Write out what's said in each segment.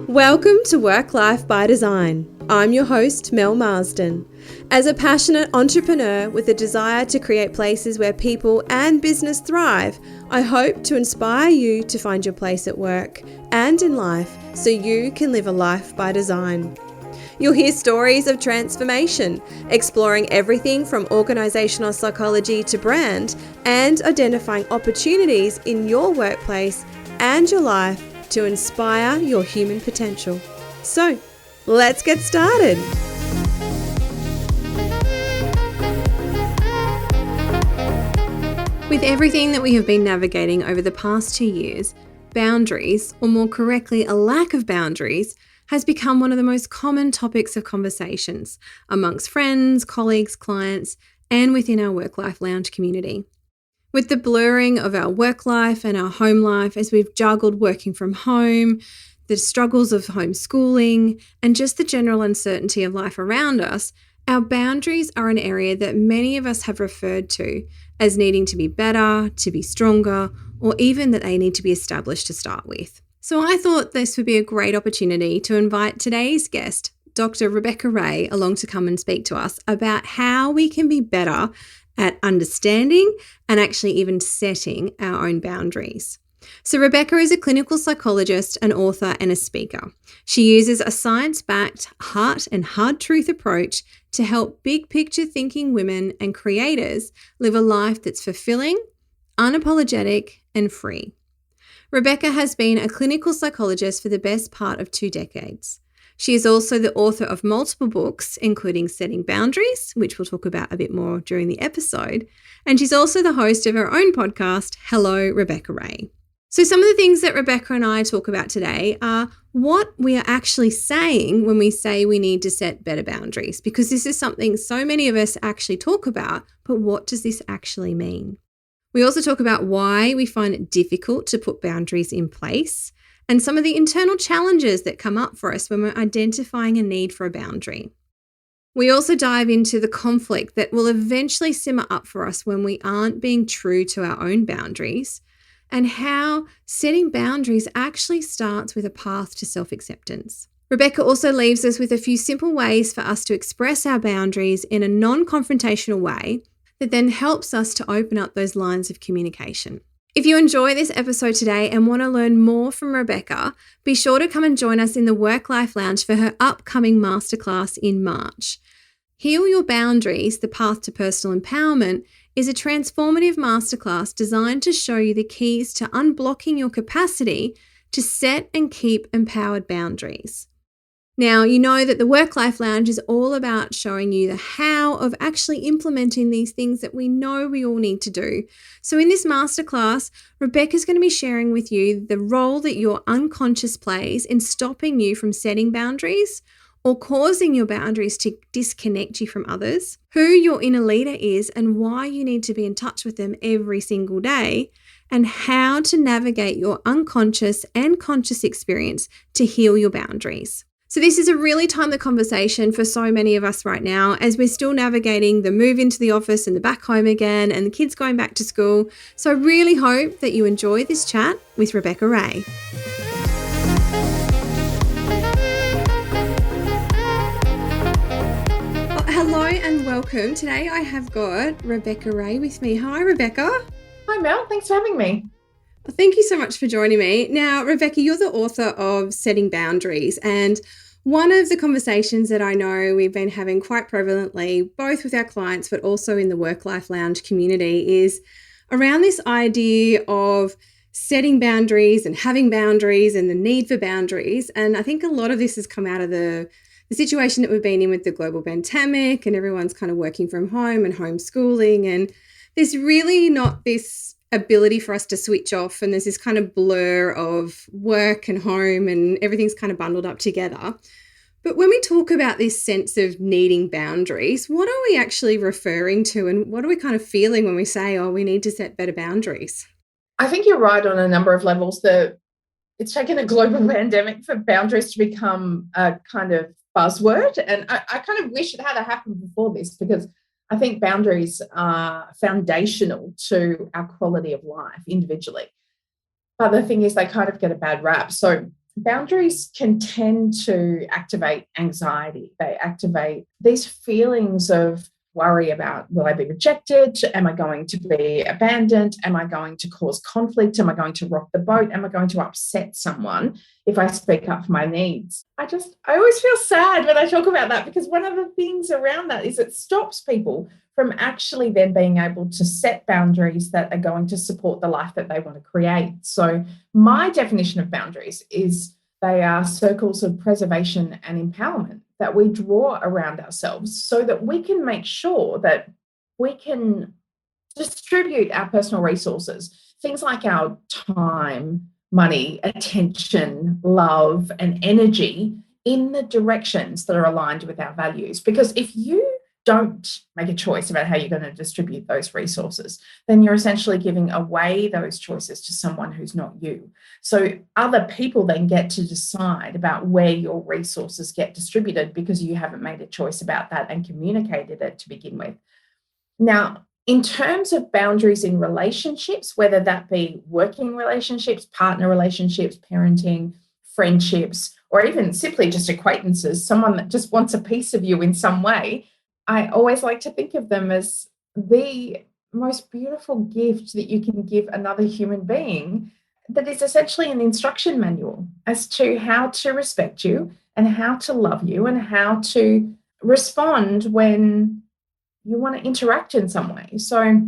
Welcome to Work Life by Design. I'm your host, Mel Marsden. As a passionate entrepreneur with a desire to create places where people and business thrive, I hope to inspire you to find your place at work and in life so you can live a life by design. You'll hear stories of transformation, exploring everything from organisational psychology to brand, and identifying opportunities in your workplace and your life to inspire your human potential. So, let's get started. With everything that we have been navigating over the past 2 years, boundaries, or more correctly, a lack of boundaries, has become one of the most common topics of conversations amongst friends, colleagues, clients, and within our Work-Life Lounge community. With the blurring of our work life and our home life as we've juggled working from home, the struggles of homeschooling, and just the general uncertainty of life around us, our boundaries are an area that many of us have referred to as needing to be better, to be stronger, or even that they need to be established to start with. So I thought this would be a great opportunity to invite today's guest, Dr. Rebecca Ray, along to come and speak to us about how we can be better at understanding and actually even setting our own boundaries. So Rebecca is a clinical psychologist, an author, and a speaker. She uses a science-backed, heart and hard truth approach to help big picture thinking women and creators live a life that's fulfilling, unapologetic, and free. Rebecca has been a clinical psychologist for the best part of 2 decades. She is also the author of multiple books, including Setting Boundaries, which we'll talk about a bit more during the episode. And she's also the host of her own podcast, Hello, Rebecca Ray. So some of the things that Rebecca and I talk about today are what we are actually saying when we say we need to set better boundaries, because this is something so many of us actually talk about, but what does this actually mean? We also talk about why we find it difficult to put boundaries in place, and some of the internal challenges that come up for us when we're identifying a need for a boundary. We also dive into the conflict that will eventually simmer up for us when we aren't being true to our own boundaries, and how setting boundaries actually starts with a path to self-acceptance. Rebecca also leaves us with a few simple ways for us to express our boundaries in a non-confrontational way that then helps us to open up those lines of communication. If you enjoy this episode today and want to learn more from Rebecca, be sure to come and join us in the Work Life Lounge for her upcoming masterclass in March. Heal Your Boundaries, The Path to Personal Empowerment is a transformative masterclass designed to show you the keys to unblocking your capacity to set and keep empowered boundaries. Now, you know that the Work Life Lounge is all about showing you the how of actually implementing these things that we know we all need to do. So in this masterclass, Rebecca's going to be sharing with you the role that your unconscious plays in stopping you from setting boundaries or causing your boundaries to disconnect you from others, who your inner leader is and why you need to be in touch with them every single day, and how to navigate your unconscious and conscious experience to heal your boundaries. So this is a really timely conversation for so many of us right now as we're still navigating the move into the office and the back home again and the kids going back to school. So I really hope that you enjoy this chat with Rebecca Ray. Well, hello and welcome. Today I have got Rebecca Ray with me. Hi, Rebecca. Hi, Mel. Thanks for having me. Well, thank you so much for joining me. Now, Rebecca, you're the author of Setting Boundaries, and one of the conversations that I know we've been having quite prevalently, both with our clients but also in the Work Life Lounge community, is around this idea of setting boundaries and having boundaries and the need for boundaries. And I think a lot of this has come out of the situation that we've been in with the global pandemic, and everyone's kind of working from home and homeschooling, and there's really not this ability for us to switch off, and there's this kind of blur of work and home and everything's kind of bundled up together. But when we talk about this sense of needing boundaries, what are we actually referring to, and what are we kind of feeling when we say, oh, we need to set better boundaries? I think you're right on a number of levels. It's taken a global pandemic for boundaries to become a kind of buzzword, and I kind of wish it had happened before this, because I think boundaries are foundational to our quality of life individually. But the thing is, they kind of get a bad rap. So boundaries can tend to activate anxiety. They activate these feelings of worry about, will I be rejected? Am I going to be abandoned? Am I going to cause conflict? Am I going to rock the boat? Am I going to upset someone if I speak up for my needs? I always feel sad when I talk about that, because one of the things around that is it stops people from actually then being able to set boundaries that are going to support the life that they want to create. So my definition of boundaries is they are circles of preservation and empowerment that we draw around ourselves so that we can make sure that we can distribute our personal resources, things like our time, money, attention, love, and energy, in the directions that are aligned with our values. Because if you don't make a choice about how you're going to distribute those resources, then you're essentially giving away those choices to someone who's not you. So other people then get to decide about where your resources get distributed because you haven't made a choice about that and communicated it to begin with. Now, in terms of boundaries in relationships, whether that be working relationships, partner relationships, parenting, friendships, or even simply just acquaintances, someone that just wants a piece of you in some way, I always like to think of them as the most beautiful gift that you can give another human being, that is essentially an instruction manual as to how to respect you and how to love you and how to respond when you want to interact in some way. So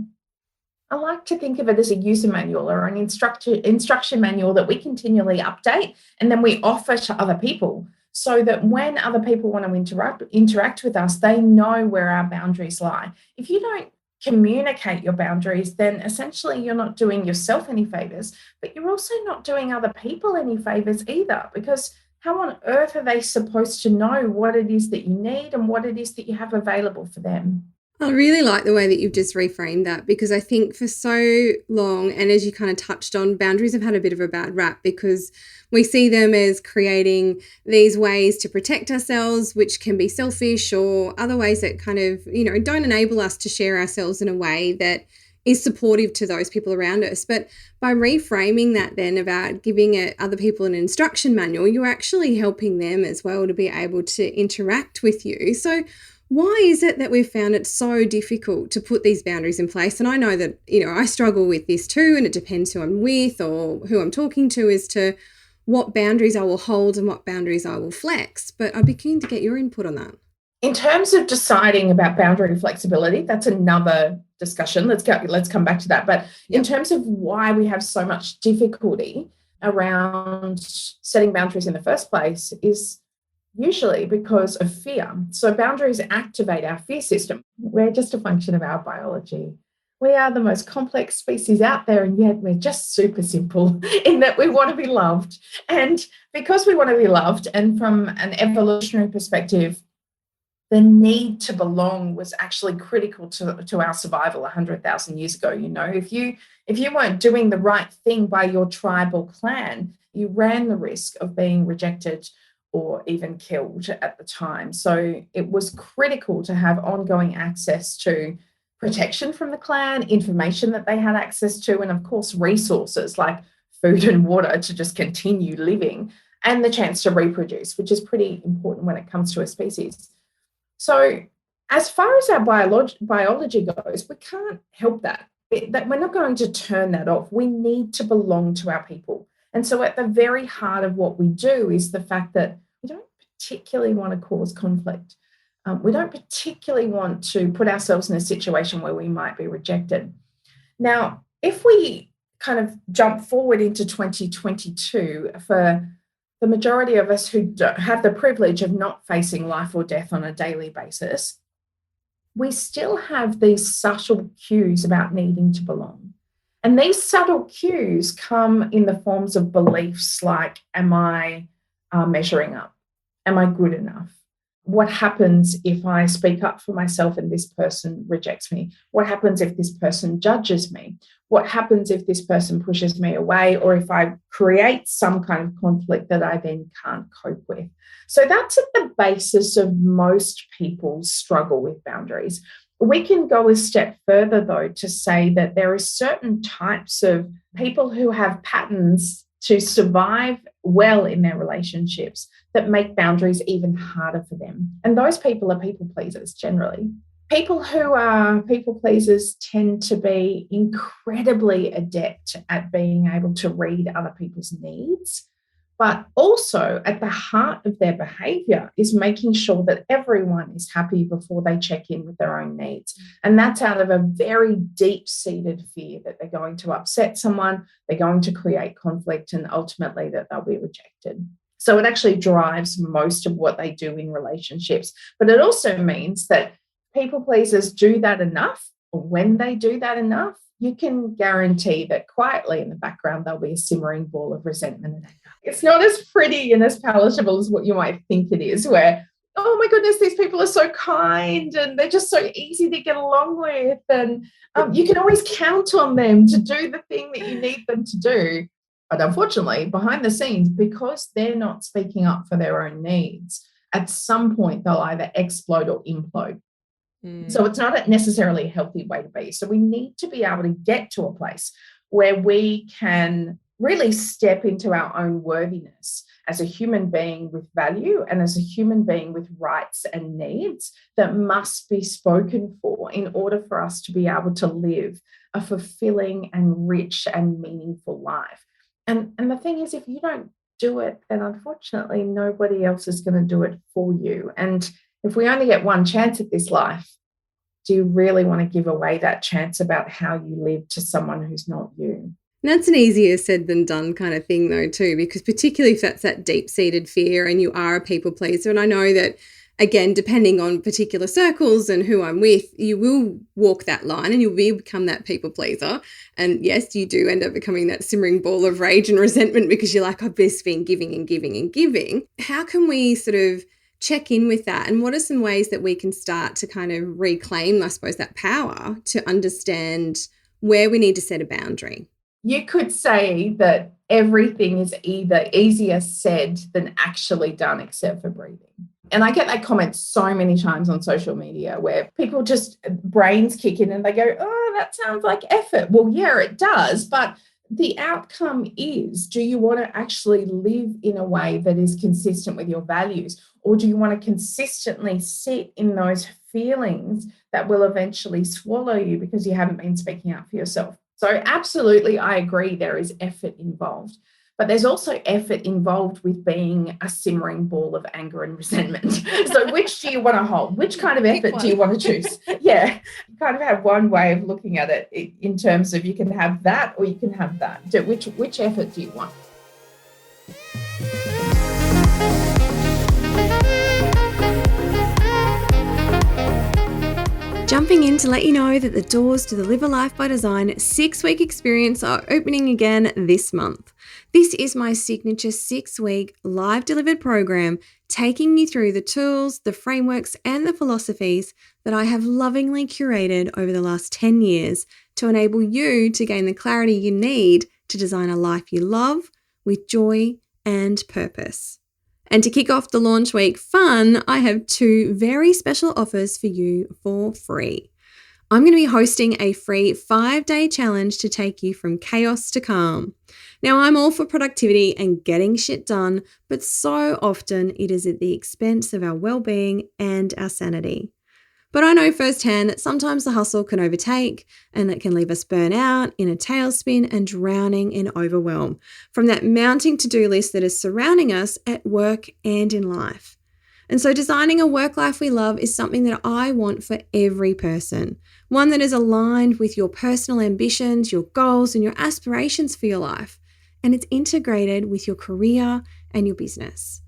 I like to think of it as a user manual or an instruction manual that we continually update and then we offer to other people, so that when other people want to interact with us, they know where our boundaries lie. If you don't communicate your boundaries, then essentially you're not doing yourself any favors, but you're also not doing other people any favors either, because how on earth are they supposed to know what it is that you need and what it is that you have available for them? I really like the way that you've just reframed that, because I think for so long, and as you kind of touched on, boundaries have had a bit of a bad rap because we see them as creating these ways to protect ourselves, which can be selfish, or other ways that kind of, don't enable us to share ourselves in a way that is supportive to those people around us. But by reframing that then about giving other people an instruction manual, you're actually helping them as well to be able to interact with you. So why is it that we've found it so difficult to put these boundaries in place? And I know that, I struggle with this too, and it depends who I'm with or who I'm talking to as to what boundaries I will hold and what boundaries I will flex. But I'd be keen to get your input on that. In terms of deciding about boundary flexibility, that's another discussion. Let's come back to that. But in terms of why we have so much difficulty around setting boundaries in the first place is usually because of fear. So boundaries activate our fear system. We're just a function of our biology. We are the most complex species out there, and yet we're just super simple in that we want to be loved. And because we want to be loved, and from an evolutionary perspective, the need to belong was actually critical to our survival 100,000 years ago. If you weren't doing the right thing by your tribe or clan, you ran the risk of being rejected or even killed at the time. So it was critical to have ongoing access to protection from the clan, information that they had access to, and of course, resources like food and water to just continue living, and the chance to reproduce, which is pretty important when it comes to a species. So as far as our biology goes, we can't help that. We're not going to turn that off. We need to belong to our people. And so at the very heart of what we do is the fact that we don't particularly want to cause conflict. We don't particularly want to put ourselves in a situation where we might be rejected. Now, if we kind of jump forward into 2022, for the majority of us who don't have the privilege of not facing life or death on a daily basis, we still have these subtle cues about needing to belong. And these subtle cues come in the forms of beliefs like, am I measuring up? Am I good enough? What happens if I speak up for myself and this person rejects me? What happens if this person judges me? What happens if this person pushes me away, or if I create some kind of conflict that I then can't cope with? So that's at the basis of most people's struggle with boundaries. We can go a step further, though, to say that there are certain types of people who have patterns to survive well in their relationships that make boundaries even harder for them. And those people are people pleasers generally. People who are people pleasers tend to be incredibly adept at being able to read other people's needs, but also at the heart of their behavior is making sure that everyone is happy before they check in with their own needs. And that's out of a very deep seated fear that they're going to upset someone, they're going to create conflict, and ultimately that they'll be rejected. So it actually drives most of what they do in relationships. But it also means that people pleasers do that enough, or when they do that enough, you can guarantee that quietly in the background, there'll be a simmering ball of resentment and anger. It's not as pretty and as palatable as what you might think it is, where, oh my goodness, these people are so kind and they're just so easy to get along with. And you can always count on them to do the thing that you need them to do. But unfortunately, behind the scenes, because they're not speaking up for their own needs, at some point they'll either explode or implode. So it's not necessarily a healthy way to be. So we need to be able to get to a place where we can really step into our own worthiness as a human being with value and as a human being with rights and needs that must be spoken for in order for us to be able to live a fulfilling and rich and meaningful life. And the thing is, if you don't do it, then unfortunately nobody else is going to do it for you. And if we only get one chance at this life, do you really want to give away that chance about how you live to someone who's not you? And that's an easier said than done kind of thing though too, because particularly if that's that deep-seated fear and you are a people pleaser, and I know that, again, depending on particular circles and who I'm with, you will walk that line and you'll become that people pleaser. And yes, you do end up becoming that simmering ball of rage and resentment because you're like, I've just been giving and giving and giving. How can we sort of check in with that? And what are some ways that we can start to kind of reclaim, I suppose, that power to understand where we need to set a boundary? You could say that everything is either easier said than actually done, except for breathing. And I get that comment so many times on social media where people just brains kick in and they go, oh, that sounds like effort. Well, yeah, it does. But the outcome is, do you want to actually live in a way that is consistent with your values? Or do you want to consistently sit in those feelings that will eventually swallow you because you haven't been speaking out for yourself? So absolutely, I agree there is effort involved. But there's also effort involved with being a simmering ball of anger and resentment. So which do you want to hold? Which kind of effort do you want to choose? Yeah, you kind of have one way of looking at it in terms of you can have that or you can have that. So which effort do you want? Jumping in to let you know that the doors to the Live a Life by Design 6-week experience are opening again this month. This is my signature 6-week live delivered program, taking you through the tools, the frameworks, and the philosophies that I have lovingly curated over the last 10 years to enable you to gain the clarity you need to design a life you love with joy and purpose. And to kick off the launch week fun, I have 2 very special offers for you for free. I'm going to be hosting a free 5-day challenge to take you from chaos to calm. Now, I'm all for productivity and getting shit done, but so often it is at the expense of our well-being and our sanity. But I know firsthand that sometimes the hustle can overtake and it can leave us burnt out, in a tailspin and drowning in overwhelm from that mounting to-do list that is surrounding us at work and in life. And so designing a work life we love is something that I want for every person, one that is aligned with your personal ambitions, your goals, and your aspirations for your life. And it's integrated with your career and your business.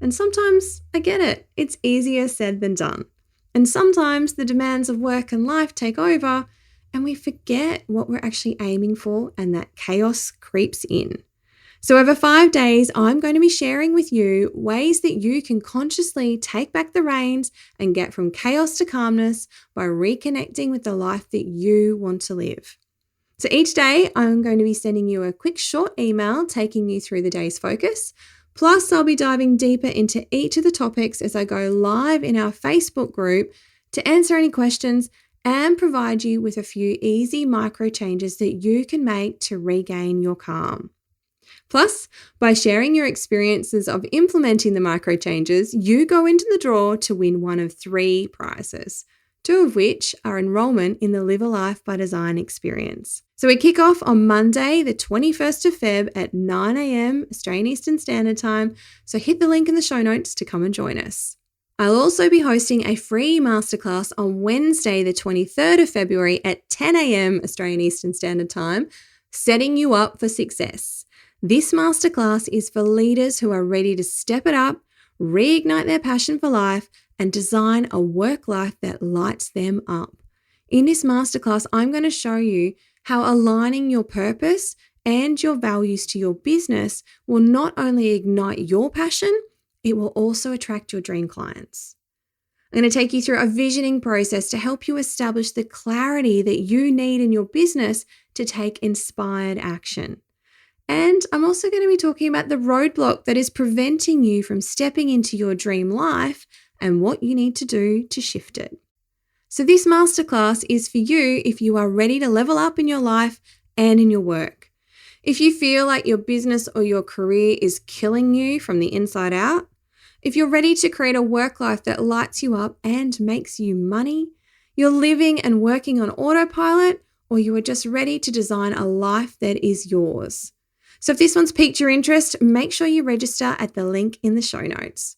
And sometimes, I get it, it's easier said than done. And sometimes the demands of work and life take over and we forget what we're actually aiming for and that chaos creeps in. So over 5 days, I'm going to be sharing with you ways that you can consciously take back the reins and get from chaos to calmness by reconnecting with the life that you want to live. So each day, I'm going to be sending you a quick short email taking you through the day's focus. Plus, I'll be diving deeper into each of the topics as I go live in our Facebook group to answer any questions and provide you with a few easy micro changes that you can make to regain your calm. Plus, by sharing your experiences of implementing the micro changes, you go into the draw to win one of 3 prizes, 2 of which are enrollment in the Live a Life by Design experience. So we kick off on Monday, the 21st of Feb at 9 a.m. Australian Eastern Standard Time, so hit the link in the show notes to come and join us. I'll also be hosting a free masterclass on Wednesday, the 23rd of February at 10 a.m. Australian Eastern Standard Time, setting you up for success. This masterclass is for leaders who are ready to step it up, reignite their passion for life, and design a work life that lights them up. In this masterclass, I'm going to show you how aligning your purpose and your values to your business will not only ignite your passion, it will also attract your dream clients. I'm going to take you through a visioning process to help you establish the clarity that you need in your business to take inspired action. And I'm also going to be talking about the roadblock that is preventing you from stepping into your dream life and what you need to do to shift it. So this masterclass is for you if you are ready to level up in your life and in your work. If you feel like your business or your career is killing you from the inside out, if you're ready to create a work life that lights you up and makes you money, you're living and working on autopilot, or you are just ready to design a life that is yours. So if this one's piqued your interest, make sure you register at the link in the show notes.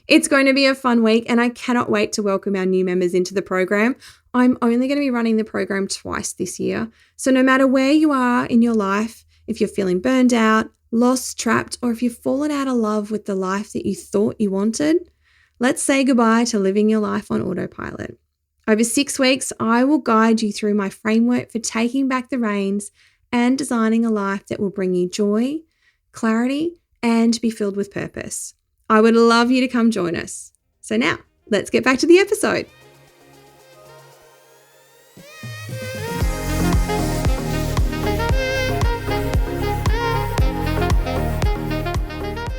It's going to be a fun week and I cannot wait to welcome our new members into the program. I'm only going to be running the program twice this year. So no matter where you are in your life, if you're feeling burned out, lost, trapped, or if you've fallen out of love with the life that you thought you wanted, let's say goodbye to living your life on autopilot. Over 6 weeks, I will guide you through my framework for taking back the reins and designing a life that will bring you joy, clarity, and be filled with purpose. I would love you to come join us. So now, let's get back to the episode.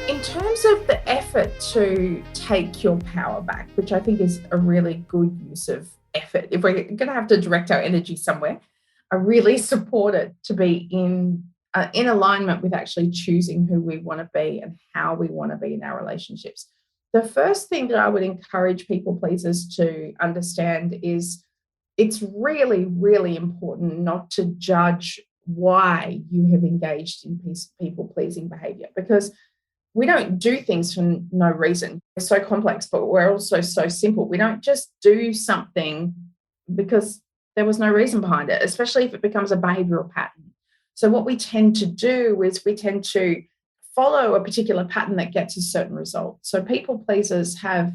In terms of the effort to take your power back, which I think is a really good use of effort, if we're going to have to direct our energy somewhere, I really support it to be in alignment with actually choosing who we want to be and how we want to be in our relationships. The first thing that I would encourage people pleasers to understand is it's really, really important not to judge why you have engaged in people pleasing behavior, because we don't do things for no reason. We're so complex, but we're also so simple. We don't just do something because there was no reason behind it, especially if it becomes a behavioral pattern. So what we tend to do is we tend to follow a particular pattern that gets a certain result. So people pleasers have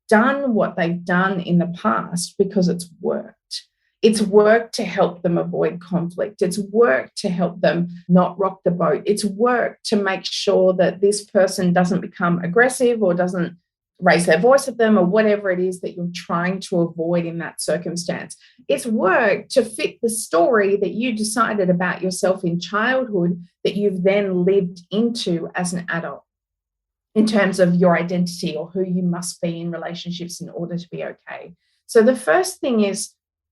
done what they've done in the past because it's worked. It's worked to help them avoid conflict. It's worked to help them not rock the boat. It's worked to make sure that this person doesn't become aggressive or doesn't raise their voice at them or whatever it is that you're trying to avoid in that circumstance. It's worked to fit the story that you decided about yourself in childhood that you've then lived into as an adult in terms of your identity or who you must be in relationships in order to be okay. So the first thing is,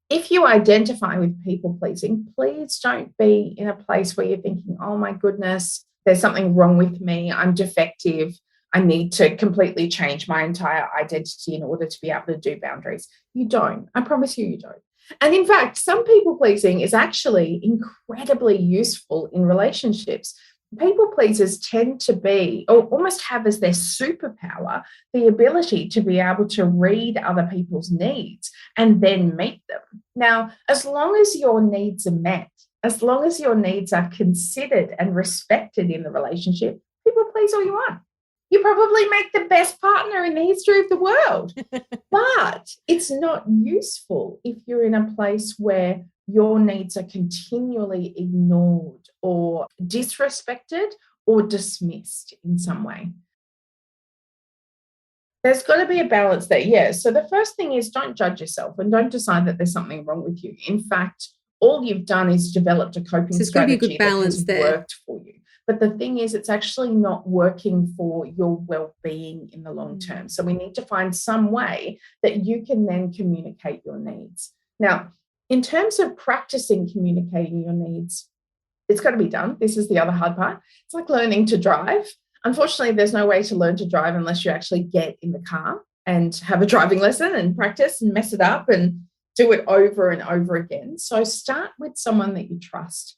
if you identify with people pleasing, please don't be in a place where you're thinking, oh my goodness, there's something wrong with me, I'm defective, I need to completely change my entire identity in order to be able to do boundaries. You don't. I promise you don't. And in fact, some people pleasing is actually incredibly useful in relationships. People pleasers tend to be, or almost have as their superpower, the ability to be able to read other people's needs and then meet them. Now, as long as your needs are met, as long as your needs are considered and respected in the relationship, people please all you want. You probably make the best partner in the history of the world. But it's not useful if you're in a place where your needs are continually ignored or disrespected or dismissed in some way. There's got to be a balance there, yeah. So the first thing is, don't judge yourself and don't decide that there's something wrong with you. In fact, all you've done is developed a coping strategy that has worked for you. But the thing is, it's actually not working for your well-being in the long term. So we need to find some way that you can then communicate your needs. Now, in terms of practicing communicating your needs, it's got to be done. This is the other hard part. It's like learning to drive. Unfortunately, there's no way to learn to drive unless you actually get in the car and have a driving lesson and practice and mess it up and do it over and over again. So start with someone that you trust,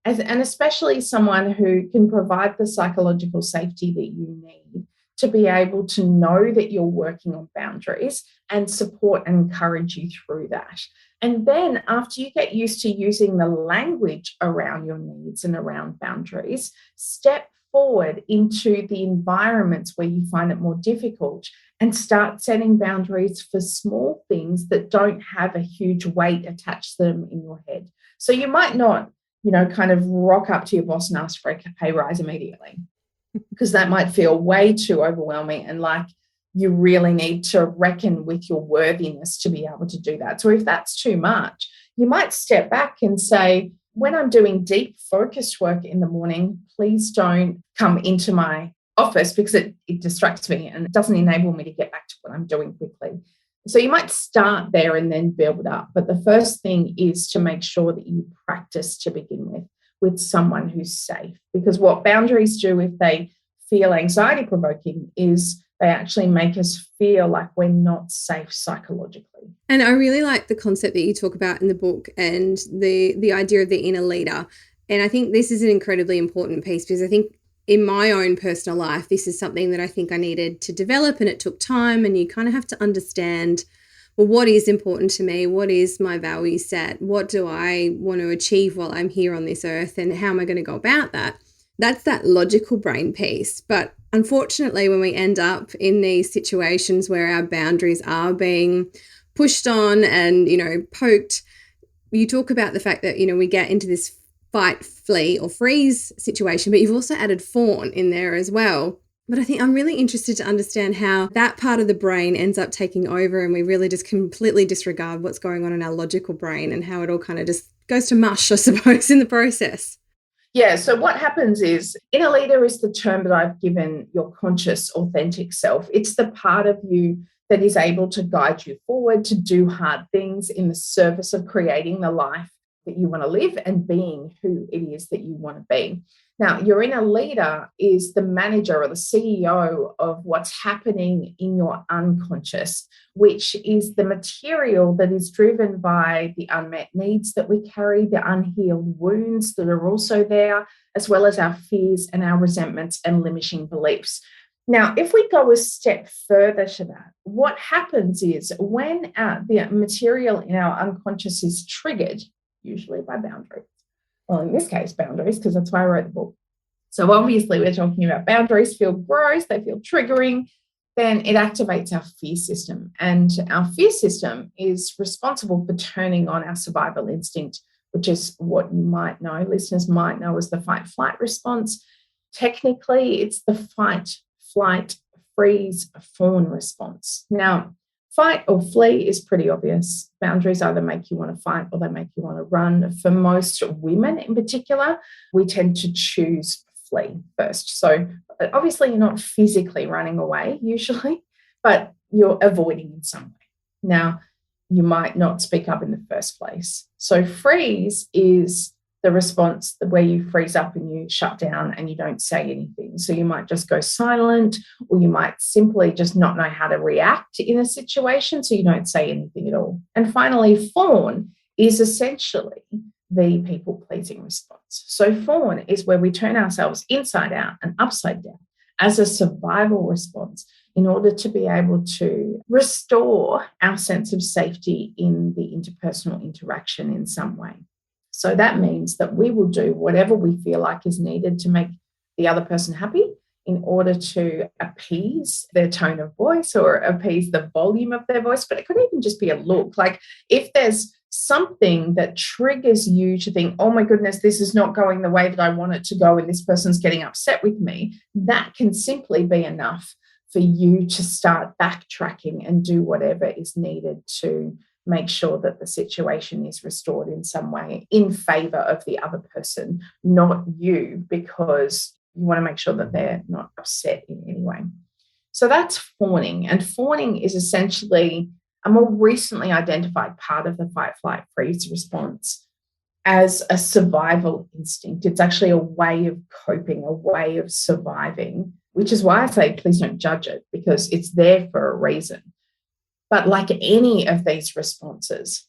and especially someone who can provide the psychological safety that you need to be able to know that you're working on boundaries and support and encourage you through that. And then after you get used to using the language around your needs and around boundaries, step forward into the environments where you find it more difficult and start setting boundaries for small things that don't have a huge weight attached to them in your head. So you might not, kind of rock up to your boss and ask for a pay rise immediately, because that might feel way too overwhelming and like you really need to reckon with your worthiness to be able to do that. So if that's too much, you might step back and say, when I'm doing deep focused work in the morning, please don't come into my office because it distracts me and it doesn't enable me to get back to what I'm doing quickly. So you might start there and then build up. But the first thing is to make sure that you practice to begin with someone who's safe. Because what boundaries do if they feel anxiety provoking is they actually make us feel like we're not safe psychologically. And I really like the concept that you talk about in the book and the idea of the inner leader. And I think this is an incredibly important piece because I think in my own personal life, this is something that I think I needed to develop, and it took time, and you kind of have to understand, well, what is important to me? What is my value set? What do I want to achieve while I'm here on this earth, and how am I going to go about that? That's that logical brain piece. But unfortunately, when we end up in these situations where our boundaries are being pushed on and, poked, you talk about the fact that, we get into this fight, flee or freeze situation, but you've also added fawn in there as well. But I think I'm really interested to understand how that part of the brain ends up taking over and we really just completely disregard what's going on in our logical brain and how it all kind of just goes to mush, I suppose, in the process. Yeah, so what happens is inner leader is the term that I've given your conscious, authentic self. It's the part of you that is able to guide you forward, to do hard things in the service of creating the life that you want to live and being who it is that you want to be. Now, your inner leader is the manager or the CEO of what's happening in your unconscious, which is the material that is driven by the unmet needs that we carry, the unhealed wounds that are also there, as well as our fears and our resentments and limiting beliefs. Now, if we go a step further to that, what happens is when the material in our unconscious is triggered, usually by boundaries. Well, in this case, boundaries, because that's why I wrote the book. So obviously we're talking about boundaries feel gross, they feel triggering, then it activates our fear system. And our fear system is responsible for turning on our survival instinct, which is what you might know, listeners might know as the fight-flight response. Technically, it's the fight, flight, freeze, fawn response. Now, fight or flee is pretty obvious. Boundaries either make you want to fight or they make you want to run. For most women in particular, we tend to choose flee first. So obviously you're not physically running away usually, but you're avoiding in some way. Now, you might not speak up in the first place. So freeze is the response where you freeze up and you shut down and you don't say anything. So you might just go silent, or you might simply just not know how to react in a situation, so you don't say anything at all. And finally, fawn is essentially the people-pleasing response. So fawn is where we turn ourselves inside out and upside down as a survival response in order to be able to restore our sense of safety in the interpersonal interaction in some way. So that means that we will do whatever we feel like is needed to make the other person happy in order to appease their tone of voice or appease the volume of their voice. But it could even just be a look. Like if there's something that triggers you to think, oh my goodness, this is not going the way that I want it to go and this person's getting upset with me, that can simply be enough for you to start backtracking and do whatever is needed to make sure that the situation is restored in some way in favor of the other person, not you, because you want to make sure that they're not upset in any way. So that's fawning. And fawning is essentially a more recently identified part of the fight, flight, freeze response. as a survival instinct. It's actually a way of coping, a way of surviving, which is why I say please don't judge it, because it's there for a reason. But like any of these responses,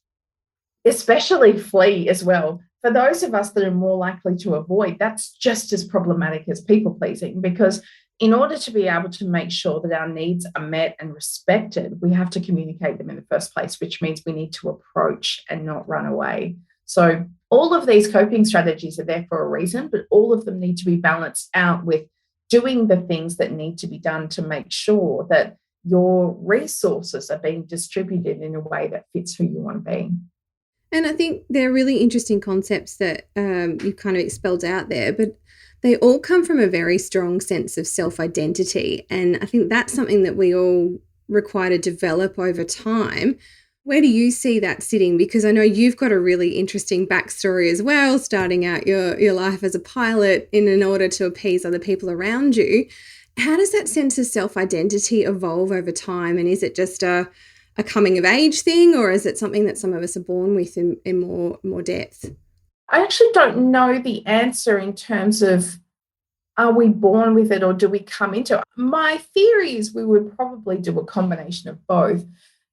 especially flee as well, for those of us that are more likely to avoid, that's just as problematic as people pleasing, because in order to be able to make sure that our needs are met and respected, we have to communicate them in the first place, which means we need to approach and not run away. So, all of these coping strategies are there for a reason, but all of them need to be balanced out with doing the things that need to be done to make sure that your resources are being distributed in a way that fits who you want to be. And I think they're really interesting concepts that you kind of spelled out there, but they all come from a very strong sense of self-identity. And I think that's something that we all require to develop over time. Where do you see that sitting? Because I know you've got a really interesting backstory as well, starting out your life as a pilot in order to appease other people around you. How does that sense of self-identity evolve over time? And is it just a coming of age thing, or is it something that some of us are born with in more depth? I actually don't know the answer in terms of are we born with it or do we come into it? My theory is we would probably do a combination of both,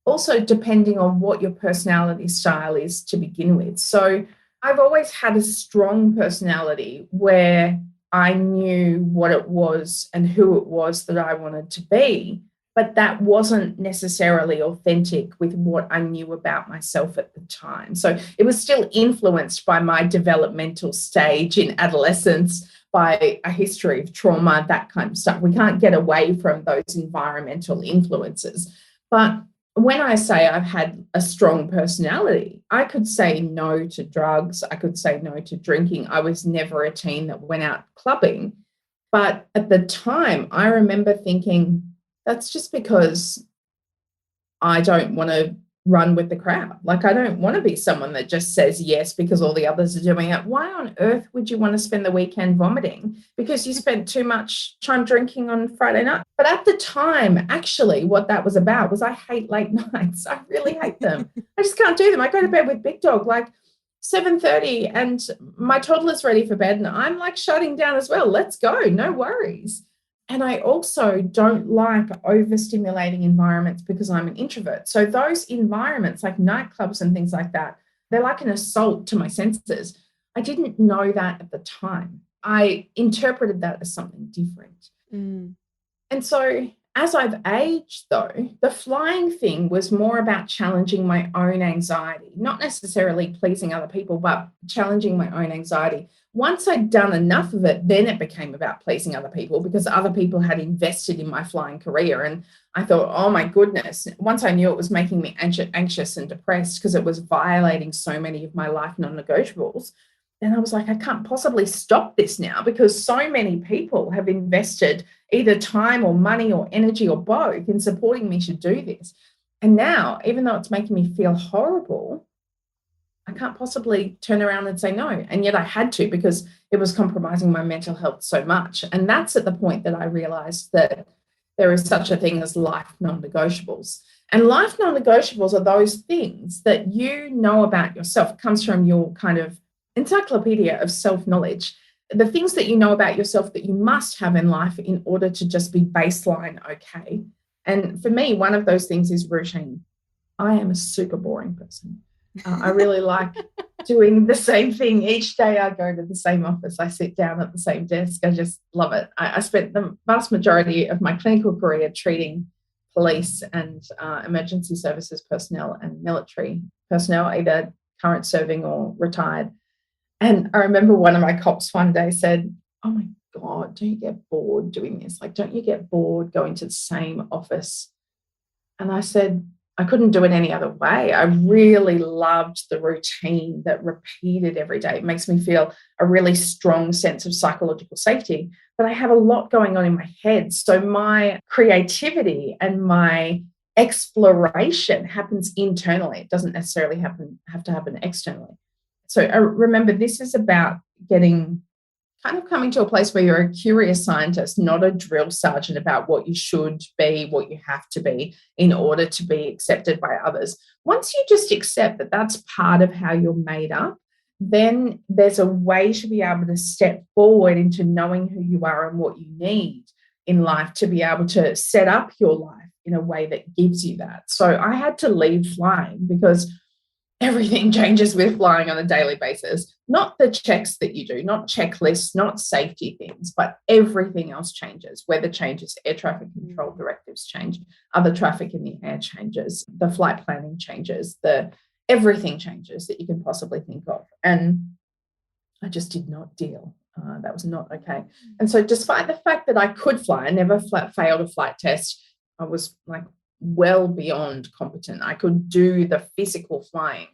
also depending on what your personality style is to begin with. So I've always had a strong personality where I knew what it was and who it was that I wanted to be, but that wasn't necessarily authentic with what I knew about myself at the time. So it was still influenced by my developmental stage in adolescence, by a history of trauma, that kind of stuff. We can't get away from those environmental influences. But when I say I've had a strong personality, I could say no to drugs. I could say no to drinking. I was never a teen that went out clubbing. But at the time, I remember thinking, that's just because I don't want to run with the crowd. Like, I don't want to be someone that just says yes because all the others are doing it. Why on earth would you want to spend the weekend vomiting because you spent too much time drinking on Friday night? But at the time, actually, what that was about was I hate late nights. I really hate them. I just can't do them. I go to bed with Big Dog like 7:30 and my toddler's ready for bed and I'm like shutting down as well. Let's go. No worries. And I also don't like overstimulating environments because I'm an introvert. So those environments like nightclubs and things like that, they're like an assault to my senses. I didn't know that at the time. I interpreted that as something different. Mm. And so as I've aged, though, the flying thing was more about challenging my own anxiety, not necessarily pleasing other people, but challenging my own anxiety. Once I'd done enough of it, then it became about pleasing other people because other people had invested in my flying career. And I thought, oh my goodness, once I knew it was making me anxious and depressed because it was violating so many of my life non-negotiables, then I was like, I can't possibly stop this now because so many people have invested either time or money or energy or both in supporting me to do this. And now, even though it's making me feel horrible, I can't possibly turn around and say no. And yet I had to because it was compromising my mental health so much. And that's at the point that I realized that there is such a thing as life non-negotiables. And life non-negotiables are those things that you know about yourself. It comes from your kind of encyclopedia of self-knowledge. The things that you know about yourself that you must have in life in order to just be baseline okay. And for me, one of those things is routine. I am a super boring person. I really like doing the same thing each day. I go to the same office. I sit down at the same desk. I just love it. I spent the vast majority of my clinical career treating police and emergency services personnel and military personnel, either current serving or retired. And I remember one of my cops one day said, oh my God, don't you get bored doing this? Like, don't you get bored going to the same office? And I said, I couldn't do it any other way. I really loved the routine that repeated every day. It makes me feel a really strong sense of psychological safety. But I have a lot going on in my head. So my creativity and my exploration happens internally. It doesn't necessarily have to happen externally. So remember, this is about getting kind of coming to a place where you're a curious scientist, not a drill sergeant about what you should be, what you have to be in order to be accepted by others. Once you just accept that that's part of how you're made up, then there's a way to be able to step forward into knowing who you are and what you need in life to be able to set up your life in a way that gives you that. So I had to leave flying because everything changes with flying on a daily basis. Not the checks that you do, not checklists, not safety things, but everything else changes. Weather changes, air traffic control directives change, other traffic in the air changes, the flight planning changes, everything changes that you can possibly think of. And I just did not deal. That was not okay. And so despite the fact that I could fly, I never failed a flight test. I was like well beyond competent. I could do the physical flying.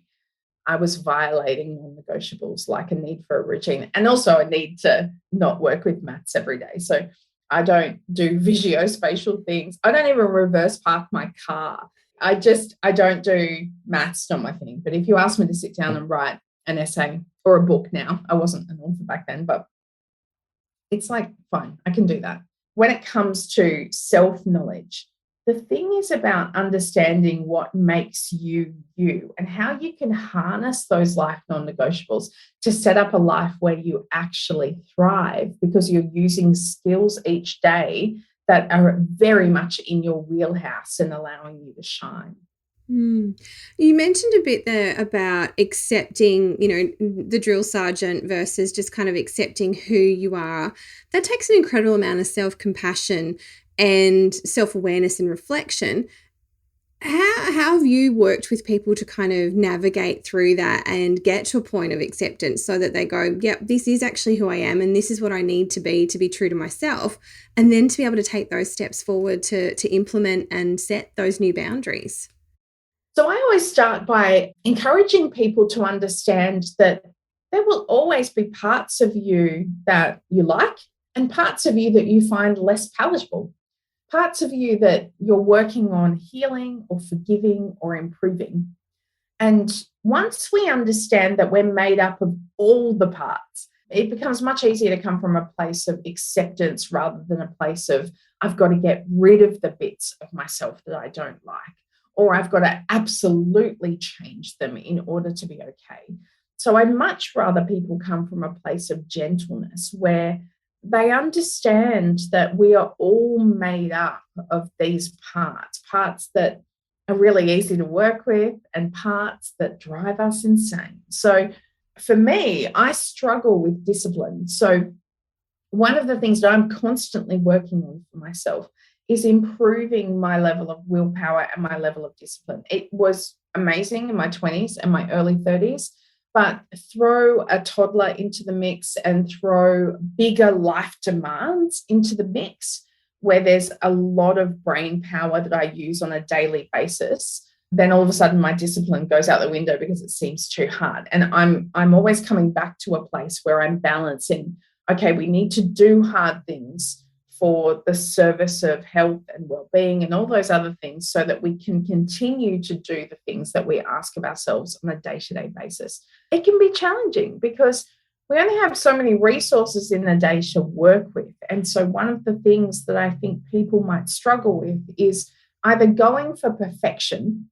I was violating non-negotiables like a need for a routine and also a need to not work with maths every day. So I don't do visuospatial things. I don't even reverse park my car. I don't do maths, not my thing. But if you ask me to sit down and write an essay or a book now, I wasn't an author back then, but it's like, fine, I can do that. When it comes to self-knowledge, the thing is about understanding what makes you you and how you can harness those life non-negotiables to set up a life where you actually thrive because you're using skills each day that are very much in your wheelhouse and allowing you to shine. You mentioned a bit there about accepting, the drill sergeant versus just kind of accepting who you are. That takes an incredible amount of self-compassion and self-awareness and reflection. How have you worked with people to kind of navigate through that and get to a point of acceptance so that they go, yep, this is actually who I am and this is what I need to be true to myself, and then to be able to take those steps forward to implement and set those new boundaries? So I always start by encouraging people to understand that there will always be parts of you that you like and parts of you that you find less palatable, parts of you that you're working on healing or forgiving or improving. And once we understand that we're made up of all the parts, it becomes much easier to come from a place of acceptance rather than a place of, I've got to get rid of the bits of myself that I don't like, or I've got to absolutely change them in order to be okay. So I'd much rather people come from a place of gentleness where they understand that we are all made up of these parts that are really easy to work with and parts that drive us insane. So for me, I struggle with discipline. So one of the things that I'm constantly working on for myself is improving my level of willpower and my level of discipline. It was amazing in my 20s and my early 30s, but throw a toddler into the mix and throw bigger life demands into the mix where there's a lot of brain power that I use on a daily basis, then all of a sudden my discipline goes out the window because it seems too hard. And I'm always coming back to a place where I'm balancing, okay, we need to do hard things for the service of health and well-being and all those other things so that we can continue to do the things that we ask of ourselves on a day-to-day basis. It can be challenging because we only have so many resources in the day to work with. And so one of the things that I think people might struggle with is either going for perfection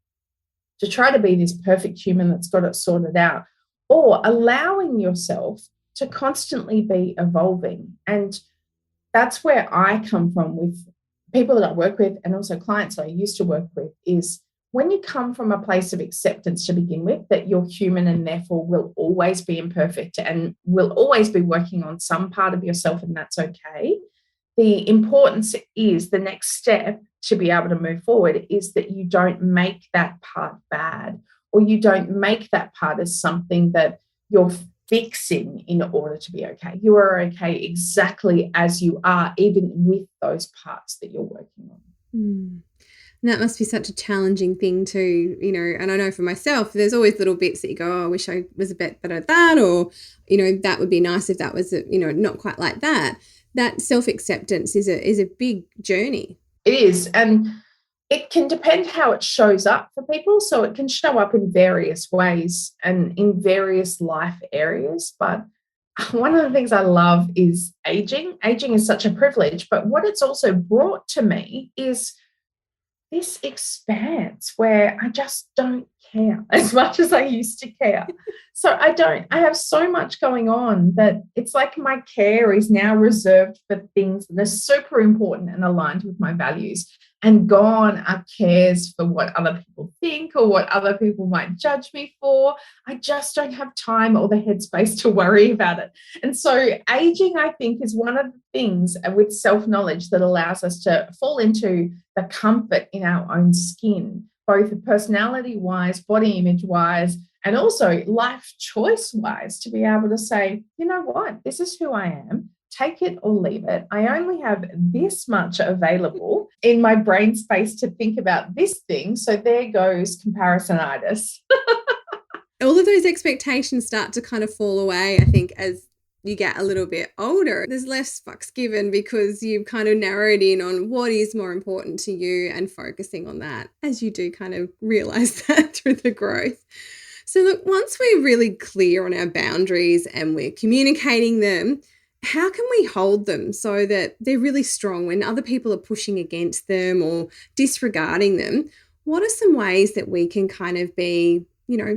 to try to be this perfect human that's got it sorted out, or allowing yourself to constantly be evolving. And that's where I come from with people that I work with and also clients that I used to work with is when you come from a place of acceptance to begin with, that you're human and therefore will always be imperfect and will always be working on some part of yourself, and that's okay. The importance is the next step to be able to move forward is that you don't make that part bad, or you don't make that part as something that you're fixing in order to be okay. You are okay exactly as you are, even with those parts that you're working on. And that must be such a challenging thing to, and I know for myself, there's always little bits that you go, oh, I wish I was a bit better at that, or, that would be nice if that was, not quite like that. That self-acceptance is a big journey. It is. And it can depend how it shows up for people. So it can show up in various ways and in various life areas. But one of the things I love is aging. Aging is such a privilege. But what it's also brought to me is this expanse where I just don't care as much as I used to care. So I have so much going on that it's like my care is now reserved for things that are super important and aligned with my values. And gone are cares for what other people think or what other people might judge me for. I just don't have time or the headspace to worry about it. And so aging, I think, is one of the things with self-knowledge that allows us to fall into the comfort in our own skin, both personality-wise, body image-wise, and also life choice-wise, to be able to say, you know what, this is who I am. Take it or leave it. I only have this much available in my brain space to think about this thing. So there goes comparisonitis. All of those expectations start to kind of fall away, I think, as you get a little bit older. There's less fucks given because you've kind of narrowed in on what is more important to you and focusing on that as you do kind of realize that through the growth. So look, once we're really clear on our boundaries and we're communicating them, how can we hold them so that they're really strong when other people are pushing against them or disregarding them? What are some ways that we can kind of be,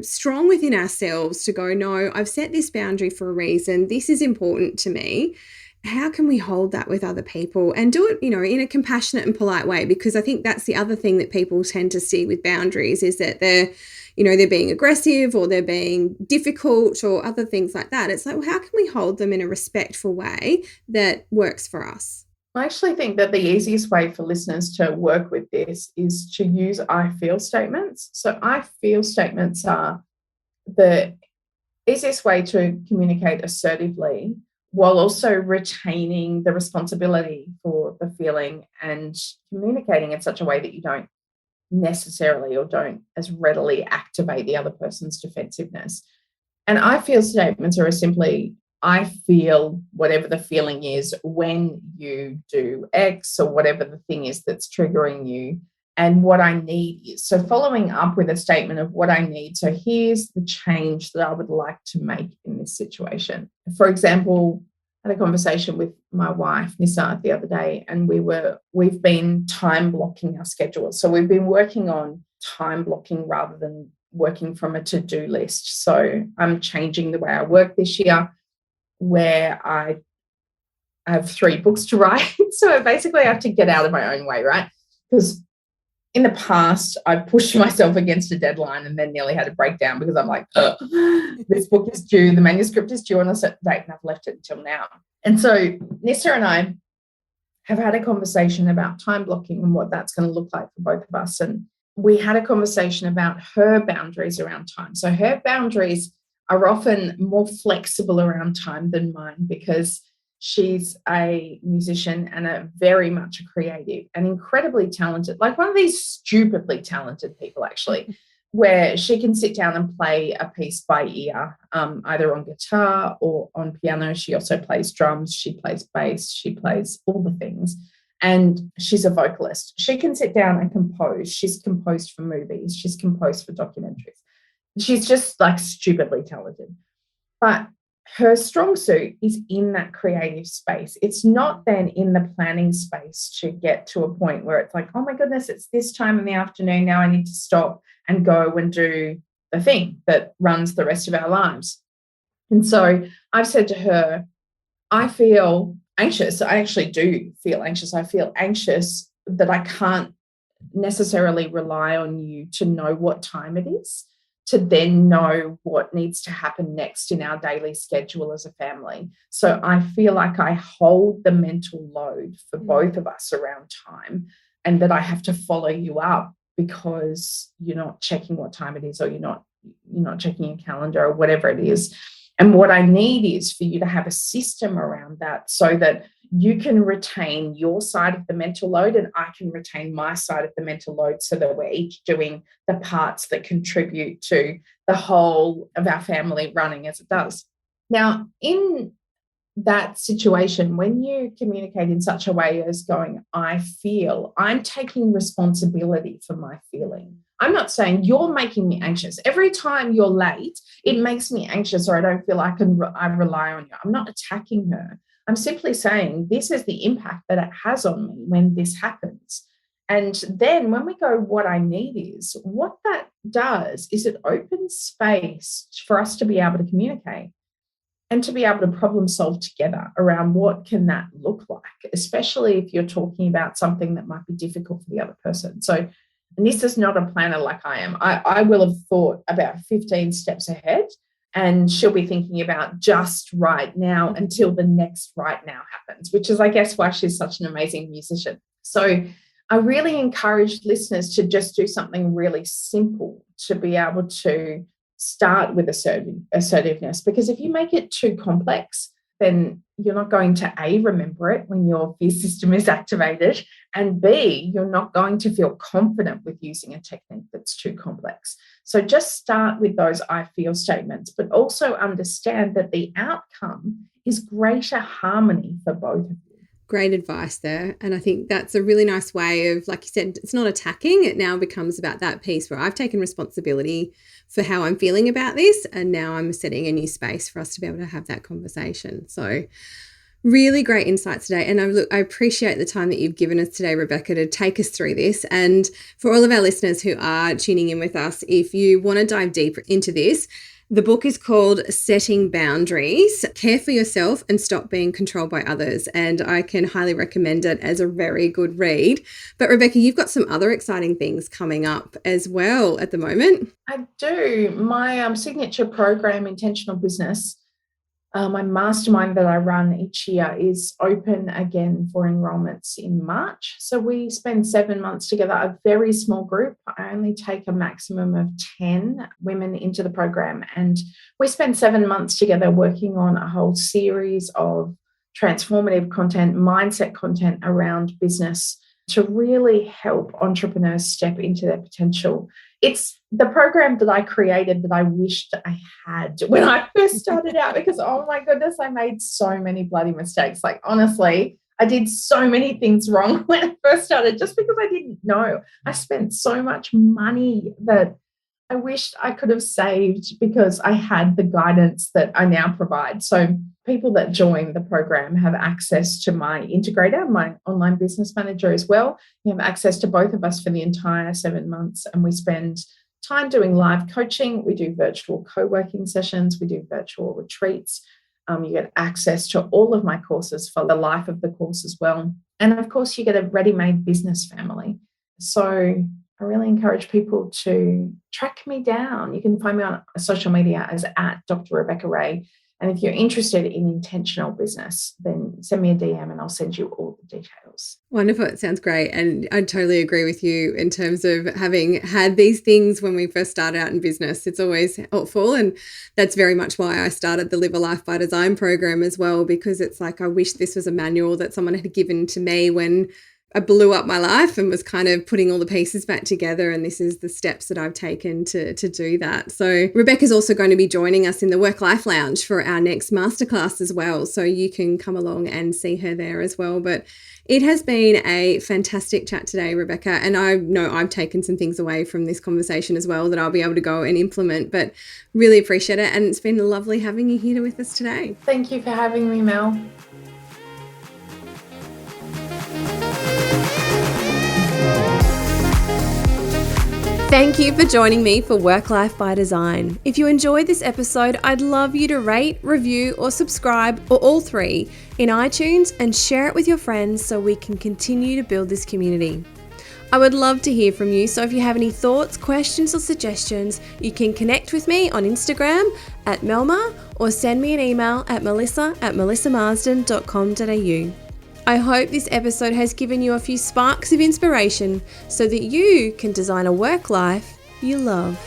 strong within ourselves to go, no, I've set this boundary for a reason. This is important to me. How can we hold that with other people and do it, in a compassionate and polite way? Because I think that's the other thing that people tend to see with boundaries is that they're being aggressive or they're being difficult or other things like that. It's like, well, how can we hold them in a respectful way that works for us? I actually think that the easiest way for listeners to work with this is to use I feel statements. So I feel statements are the easiest way to communicate assertively while also retaining the responsibility for the feeling and communicating in such a way that you don't necessarily or don't as readily activate the other person's defensiveness. And I feel statements are simply, I feel whatever the feeling is when you do X or whatever the thing is that's triggering you and what I need is. So following up with a statement of what I need. So here's the change that I would like to make in this situation. For example, I had a conversation with my wife, Nissa, the other day, and we've been time blocking our schedule. So we've been working on time blocking rather than working from a to-do list. So I'm changing the way I work this year, where I have 3 books to write. So basically I have to get out of my own way, right? Because in the past, I pushed myself against a deadline and then nearly had a breakdown because I'm like, this book is due, the manuscript is due on a certain date, and I've left it until now. And so Nissa and I have had a conversation about time blocking and what that's going to look like for both of us. And we had a conversation about her boundaries around time. So her boundaries are often more flexible around time than mine because she's a musician and a very much a creative and incredibly talented, like one of these stupidly talented people, actually, where she can sit down and play a piece by ear, either on guitar or on piano. She also plays drums, she plays bass, she plays all the things. And she's a vocalist. She can sit down and compose. She's composed for movies. She's composed for documentaries. She's just like stupidly talented. But her strong suit is in that creative space. It's not then in the planning space to get to a point where it's like, oh my goodness, it's this time in the afternoon. Now I need to stop and go and do the thing that runs the rest of our lives. And so I've said to her, I feel anxious. I actually do feel anxious. I feel anxious that I can't necessarily rely on you to know what time it is, to then know what needs to happen next in our daily schedule as a family. So I feel like I hold the mental load for both of us around time, and that I have to follow you up because you're not checking what time it is, or you're not checking your calendar or whatever it is. And what I need is for you to have a system around that so that you can retain your side of the mental load and I can retain my side of the mental load, so that we're each doing the parts that contribute to the whole of our family running as it does. Now, in that situation, when you communicate in such a way as going, I feel, I'm taking responsibility for my feeling. I'm not saying you're making me anxious. Every time you're late, it makes me anxious, or I don't feel I rely on you. I'm not attacking her. I'm simply saying this is the impact that it has on me when this happens. And then when we go, what I need is, what that does is it opens space for us to be able to communicate and to be able to problem solve together around what can that look like, especially if you're talking about something that might be difficult for the other person. So, and this is not a planner like I am. I will have thought about 15 steps ahead, and she'll be thinking about just right now until the next right now happens, which is, I guess, why she's such an amazing musician. So I really encourage listeners to just do something really simple to be able to start with assertiveness, because if you make it too complex, then you're not going to A, remember it when your fear system is activated, and B, you're not going to feel confident with using a technique that's too complex. So just start with those I feel statements, but also understand that the outcome is greater harmony for both of you. Great advice there. And I think that's a really nice way of, like you said, it's not attacking. It now becomes about that piece where I've taken responsibility for how I'm feeling about this. And now I'm setting a new space for us to be able to have that conversation. So really great insights today. And I appreciate the time that you've given us today, Rebecca, to take us through this. And for all of our listeners who are tuning in with us, if you want to dive deeper into this, the book is called Setting Boundaries, Care for Yourself and Stop Being Controlled by Others. And I can highly recommend it as a very good read. But Rebecca, you've got some other exciting things coming up as well at the moment. I do. My signature program, Intentional Business, my mastermind that I run each year, is open again for enrollments in March. So we spend 7 months together, a very small group. I only take a maximum of 10 women into the program. And we spend 7 months together working on a whole series of transformative content, mindset content around business to really help entrepreneurs step into their potential. It's the program that I created that I wished I had when I first started out, because, oh my goodness, I made so many bloody mistakes. Like, honestly, I did so many things wrong when I first started just because I didn't know. I spent so much money that I wished I could have saved because I had the guidance that I now provide. So people that join the program have access to my integrator, my online business manager as well. You have access to both of us for the entire 7 months, and we spend time doing live coaching. We do virtual co-working sessions. We do virtual retreats. You get access to all of my courses for the life of the course as well. And of course, you get a ready-made business family. So I really encourage people to track me down. You can find me on social media as @Dr. Rebecca Ray. And if you're interested in intentional business, then send me a DM and I'll send you all the details. Wonderful. It sounds great. And I totally agree with you in terms of having had these things when we first started out in business. It's always helpful. And that's very much why I started the Live a Life by Design program as well, because it's like, I wish this was a manual that someone had given to me when I blew up my life and was kind of putting all the pieces back together. And this is the steps that I've taken to do that. So Rebecca's also going to be joining us in the Work Life Lounge for our next masterclass as well. So you can come along and see her there as well. But it has been a fantastic chat today, Rebecca. And I know I've taken some things away from this conversation as well that I'll be able to go and implement, but really appreciate it. And it's been lovely having you here with us today. Thank you for having me, Mel. Thank you for joining me for Work Life by Design. If you enjoyed this episode, I'd love you to rate, review, or subscribe, or all three, in iTunes and share it with your friends so we can continue to build this community. I would love to hear from you, so if you have any thoughts, questions, or suggestions, you can connect with me on Instagram @Melma or send me an email at melissa@melissamarsden.com.au. I hope this episode has given you a few sparks of inspiration so that you can design a work life you love.